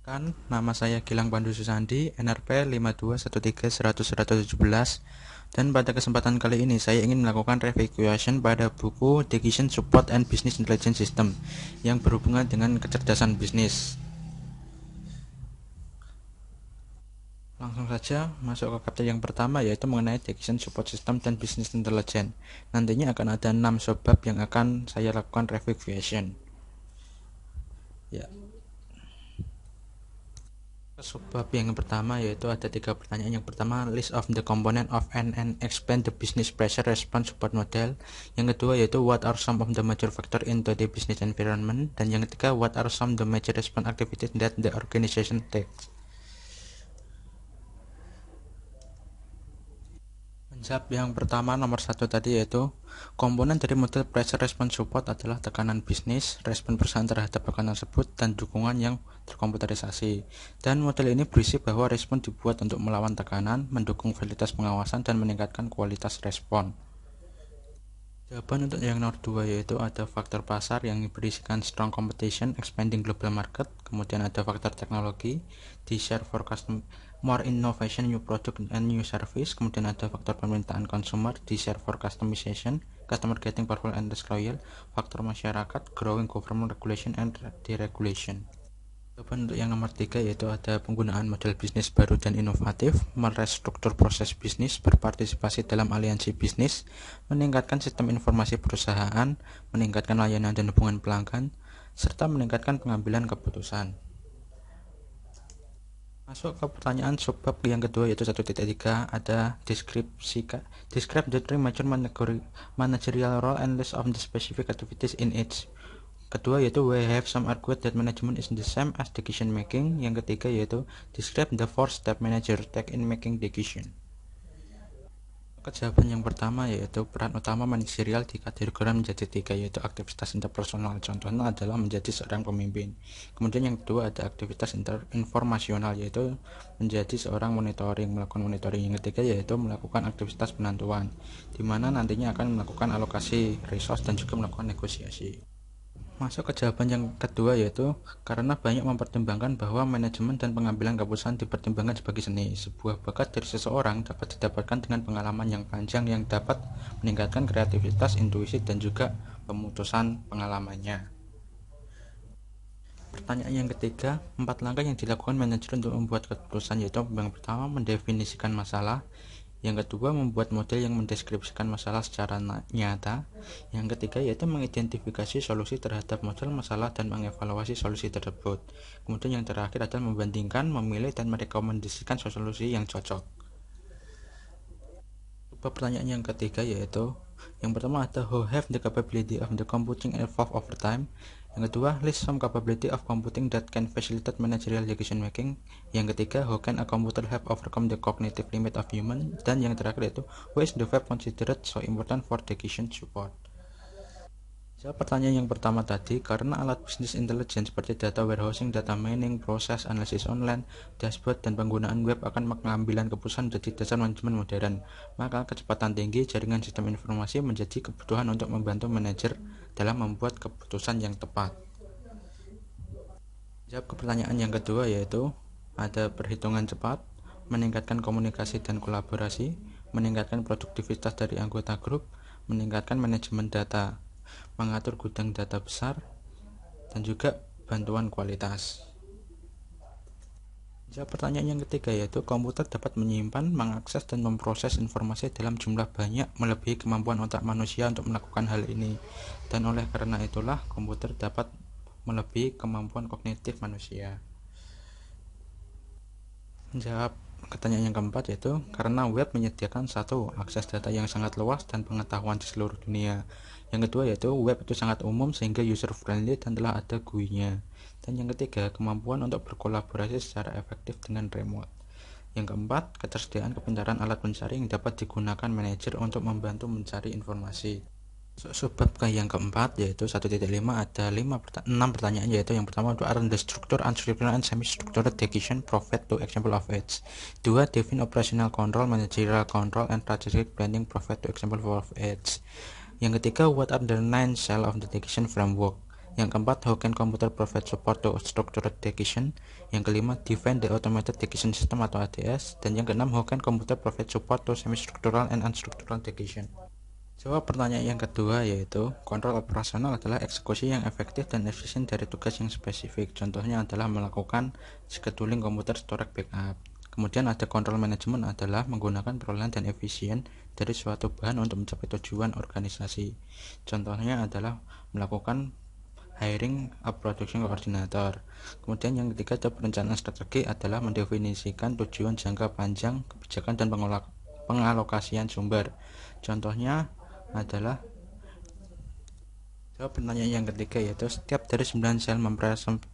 Nama saya Gilang Pandu Susandi, NRP 5213110117, dan pada kesempatan kali ini saya ingin melakukan reevaluation pada buku Decision Support and Business Intelligence System yang berhubungan dengan kecerdasan bisnis. Langsung saja masuk ke chapter yang pertama, yaitu mengenai Decision Support System dan Business Intelligence. Nantinya akan ada 6 subbab yang akan saya lakukan reevaluation. Ya. Subbab yang pertama yaitu ada 3 pertanyaan. Yang pertama, list of the component of and explain the business pressure response support model. Yang kedua yaitu what are some of the major factor into the business environment. Dan yang ketiga, what are some the major response activities that the organization takes. Menjawab yang pertama, nomor 1 tadi, yaitu komponen dari model pressure response support adalah tekanan bisnis, respon perusahaan terhadap tekanan tersebut, dan dukungan yang terkomputerisasi. Dan model ini berisi bahwa respon dibuat untuk melawan tekanan, mendukung validitas pengawasan, dan meningkatkan kualitas respon. Jawaban untuk yang nomor 2 yaitu ada faktor pasar yang berisikan strong competition, expanding global market, kemudian ada faktor teknologi, desire for custom, more innovation, new product and new service, kemudian ada faktor permintaan consumer, desire for customization, customer getting powerful and less loyal, faktor masyarakat, growing government regulation and deregulation. Jawaban untuk yang nomor 3 yaitu ada penggunaan model bisnis baru dan inovatif, merestruktur proses bisnis, berpartisipasi dalam aliansi bisnis, meningkatkan sistem informasi perusahaan, meningkatkan layanan dan hubungan pelanggan, serta meningkatkan pengambilan keputusan. Masuk ke pertanyaan subbab yang kedua yaitu 1.3, ada describe the three major managerial role and list of the specific activities in each. Kedua yaitu we have some argued that management is the same as decision making. Yang ketiga yaitu describe the 4 step manager take in making decision. Jawaban yang pertama yaitu peran utama manajerial dikategorikan menjadi 3, yaitu aktivitas interpersonal, contohnya adalah menjadi seorang pemimpin. Kemudian yang kedua ada aktivitas informasional, yaitu menjadi seorang melakukan monitoring. Yang ketiga yaitu melakukan aktivitas penentuan, di mana nantinya akan melakukan alokasi resource dan juga melakukan negosiasi. Masuk ke jawaban yang kedua yaitu karena banyak mempertimbangkan bahwa manajemen dan pengambilan keputusan dipertimbangkan sebagai seni. Sebuah bakat dari seseorang dapat didapatkan dengan pengalaman yang panjang yang dapat meningkatkan kreativitas, intuisi, dan juga pemutusan pengalamannya. Pertanyaan yang ketiga, 4 langkah yang dilakukan manajer untuk membuat keputusan yaitu yang pertama, mendefinisikan masalah. Yang kedua, membuat model yang mendeskripsikan masalah secara nyata. Yang ketiga yaitu mengidentifikasi solusi terhadap model masalah dan mengevaluasi solusi tersebut. Kemudian yang terakhir adalah membandingkan, memilih, dan merekomendasikan solusi yang cocok. Pertanyaan yang ketiga yaitu yang pertama ada who have the capability of the computing evolve over time. Yang kedua, list some capability of computing that can facilitate managerial decision making. Yang ketiga, how can a computer have overcome the cognitive limit of human. Dan yang terakhir yaitu why is the web considered so important for decision support. Jawab pertanyaan yang pertama tadi, karena alat bisnis intelligence seperti data warehousing, data mining, proses analisis online, dashboard, dan penggunaan web akan pengambilan keputusan menjadi dasar manajemen modern. Maka kecepatan tinggi jaringan sistem informasi menjadi kebutuhan untuk membantu manajer dalam membuat keputusan yang tepat. Jawab ke pertanyaan yang kedua yaitu ada perhitungan cepat, meningkatkan komunikasi dan kolaborasi, meningkatkan produktivitas dari anggota grup, meningkatkan manajemen data, mengatur gudang data besar, dan juga bantuan kualitas. Jawab pertanyaan yang ketiga yaitu komputer dapat menyimpan, mengakses, dan memproses informasi dalam jumlah banyak melebihi kemampuan otak manusia untuk melakukan hal ini, dan oleh karena itulah komputer dapat melebihi kemampuan kognitif manusia. Menjawab pertanyaan yang keempat yaitu karena web menyediakan satu, akses data yang sangat luas dan pengetahuan di seluruh dunia. Yang kedua yaitu web itu sangat umum sehingga user friendly dan telah ada GUI-nya. Dan yang ketiga, kemampuan untuk berkolaborasi secara efektif dengan remote. Yang keempat, ketersediaan kepintaran alat pencari yang dapat digunakan manajer untuk membantu mencari informasi. Subbab yang keempat yaitu 1.5 ada 6 pertanyaan, yaitu yang pertama are the structure, unstructured, and semi-structured decision provide two example of each. 2. Define operational control, managerial control, and strategic planning provide two example of each. Yang ketiga, what are the 9 cells of the decision framework. Yang keempat, how can computer provide support to structured decision. Yang kelima, define the automated decision system atau ADS. Dan yang keenam, how can computer provide support to semi-structural and unstructural decision. Jawab pertanyaan yang kedua, yaitu kontrol operasional adalah eksekusi yang efektif dan efisien dari tugas yang spesifik. Contohnya adalah melakukan scheduling komputer storage backup. Kemudian ada kontrol manajemen adalah menggunakan perolehan dan efisien dari suatu bahan untuk mencapai tujuan organisasi. Contohnya adalah melakukan hiring a production coordinator. Kemudian yang ketiga ada perencanaan strategi adalah mendefinisikan tujuan jangka panjang, kebijakan dan pengalokasian sumber. Contohnya adalah jawab pertanyaan yang ketiga, yaitu setiap dari 9 sel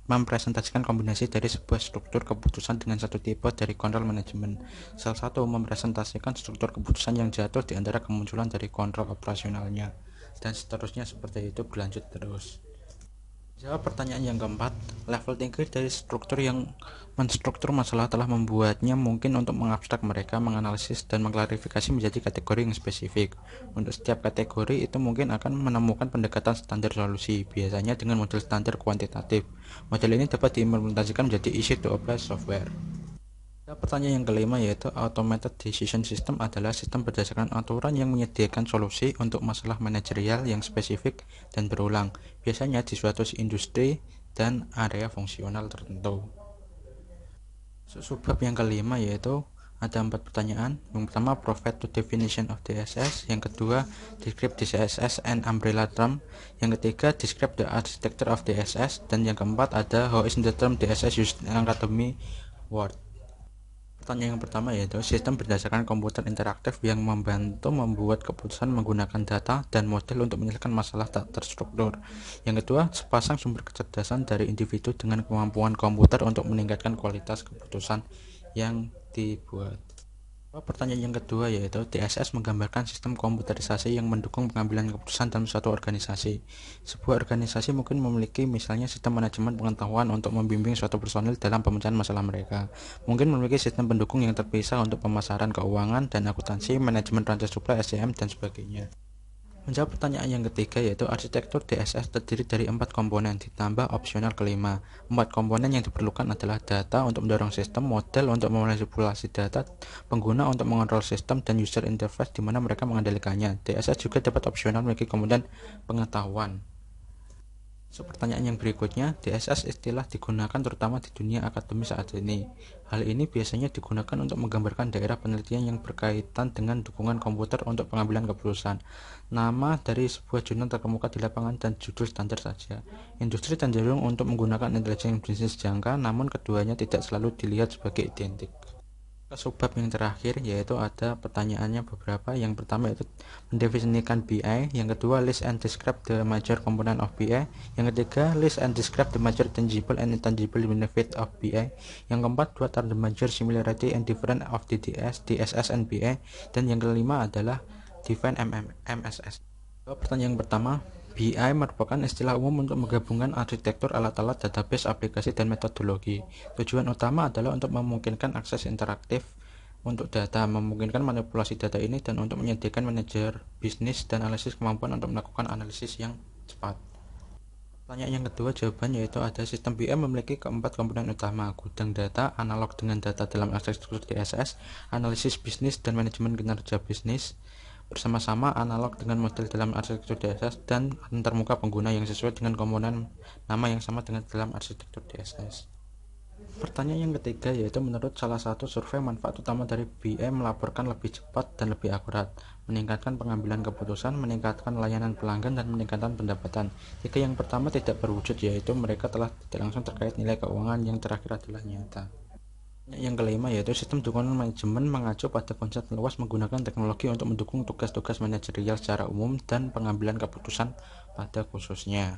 mempresentasikan kombinasi dari sebuah struktur keputusan dengan satu tipe dari kontrol manajemen. Sel 1 mempresentasikan struktur keputusan yang jatuh di antara kemunculan dari kontrol operasionalnya, dan seterusnya seperti itu berlanjut terus. Jawab pertanyaan yang keempat, level tinggi dari struktur yang menstruktur masalah telah membuatnya mungkin untuk mengabstrak mereka, menganalisis dan mengklarifikasi menjadi kategori yang spesifik. Untuk setiap kategori itu mungkin akan menemukan pendekatan standar solusi, biasanya dengan model standar kuantitatif. Model ini dapat diimplementasikan menjadi easy to apply software. Pertanyaan yang kelima, yaitu automated decision system adalah sistem berdasarkan aturan yang menyediakan solusi untuk masalah manajerial yang spesifik dan berulang, biasanya di suatu industri dan area fungsional tertentu. Subbab yang kelima, yaitu ada 4 pertanyaan. Yang pertama, provide the definition of DSS. Yang kedua, describe DSS and umbrella term. Yang ketiga, describe the architecture of DSS. Dan yang keempat ada how is the term DSS used in academy world. Pertanyaan yang pertama, yaitu sistem berdasarkan komputer interaktif yang membantu membuat keputusan menggunakan data dan model untuk menyelesaikan masalah tak terstruktur. Yang kedua, sepasang sumber kecerdasan dari individu dengan kemampuan komputer untuk meningkatkan kualitas keputusan yang dibuat. Pertanyaan yang kedua, yaitu DSS menggambarkan sistem komputerisasi yang mendukung pengambilan keputusan dalam suatu organisasi. Sebuah organisasi mungkin memiliki misalnya sistem manajemen pengetahuan untuk membimbing suatu personil dalam pemecahan masalah mereka. Mungkin memiliki sistem pendukung yang terpisah untuk pemasaran keuangan dan akuntansi, manajemen rantai suplai, SDM, dan sebagainya. Menjawab pertanyaan yang ketiga, yaitu arsitektur DSS terdiri dari 4 komponen ditambah opsional kelima. 4 komponen yang diperlukan adalah data untuk mendorong sistem, model untuk memanipulasi data, pengguna untuk mengontrol sistem, dan user interface di mana mereka mengendalikannya. DSS juga dapat opsional memiliki komponen pengetahuan. Pertanyaan yang berikutnya, DSS istilah digunakan terutama di dunia akademis saat ini. Hal ini biasanya digunakan untuk menggambarkan daerah penelitian yang berkaitan dengan dukungan komputer untuk pengambilan keputusan. Nama dari sebuah jurnal terkemuka di lapangan dan judul standar saja. Industri cenderung untuk menggunakan intelijen bisnis jangka, namun keduanya tidak selalu dilihat sebagai identik. Subbab yang terakhir, yaitu ada pertanyaannya beberapa. Yang pertama itu mendefinisikan BI, yang kedua list and describe the major component of BI, yang ketiga list and describe the major tangible and intangible benefit of BI, yang keempat what are the major similarity and difference of DDS, DSS and BI, dan yang kelima adalah define MSS. Pertanyaan yang pertama, BI merupakan istilah umum untuk menggabungkan arsitektur alat-alat, database, aplikasi, dan metodologi. Tujuan utama adalah untuk memungkinkan akses interaktif untuk data, memungkinkan manipulasi data ini, dan untuk menyediakan manajer bisnis dan analisis kemampuan untuk melakukan analisis yang cepat. Pertanyaan yang kedua, jawabannya yaitu ada sistem BI memiliki keempat komponen utama: gudang data, analog dengan data dalam arsitektur DSS, analisis bisnis dan manajemen kinerja bisnis, bersama-sama analog dengan model dalam arsitektur DSS, dan antarmuka pengguna yang sesuai dengan komponen nama yang sama dengan dalam arsitektur DSS. Pertanyaan yang ketiga, yaitu menurut salah satu survei manfaat utama dari BI melaporkan lebih cepat dan lebih akurat, meningkatkan pengambilan keputusan, meningkatkan layanan pelanggan, dan meningkatkan pendapatan. Jika yang pertama tidak berwujud, yaitu mereka telah tidak langsung terkait nilai keuangan, yang terakhir adalah nyata. Yang kelima, yaitu sistem dukungan manajemen mengacu pada konsep luas menggunakan teknologi untuk mendukung tugas-tugas manajerial secara umum dan pengambilan keputusan pada khususnya.